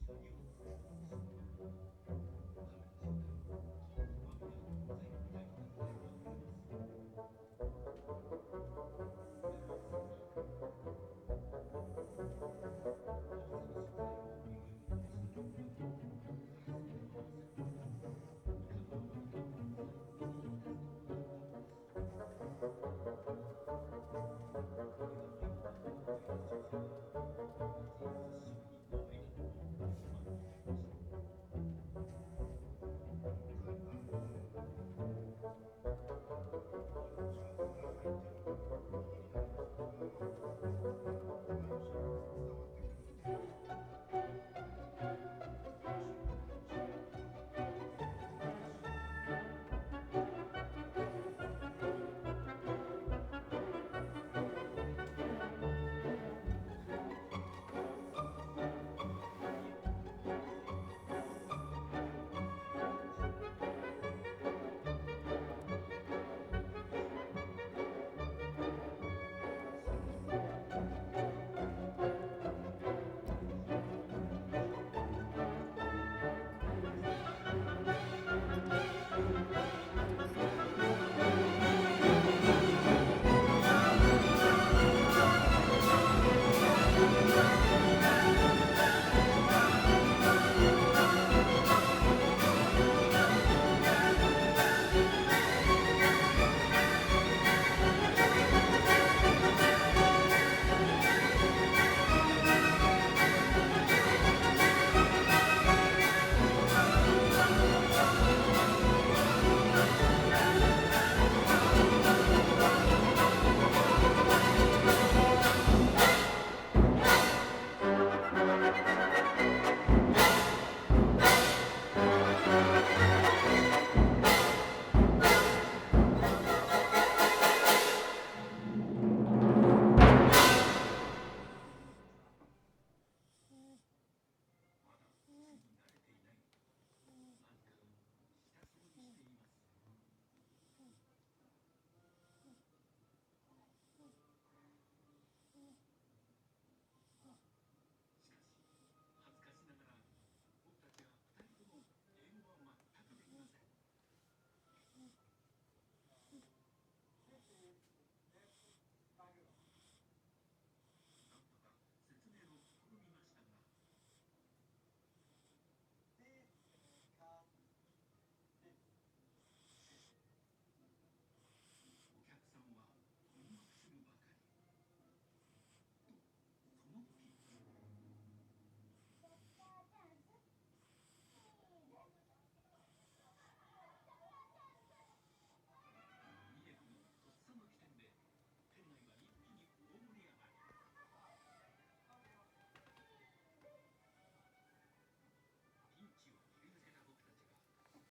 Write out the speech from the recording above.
秋にピノコ味噌とシャリを使った味噌カルパッチョタイプとうまみのあるモザイクタイプの具材があります。具材は先に合わせる食材を湯切りにしたらそれを合わせます。イカの旨味が最後に引き出すのがタレです。これが入った具材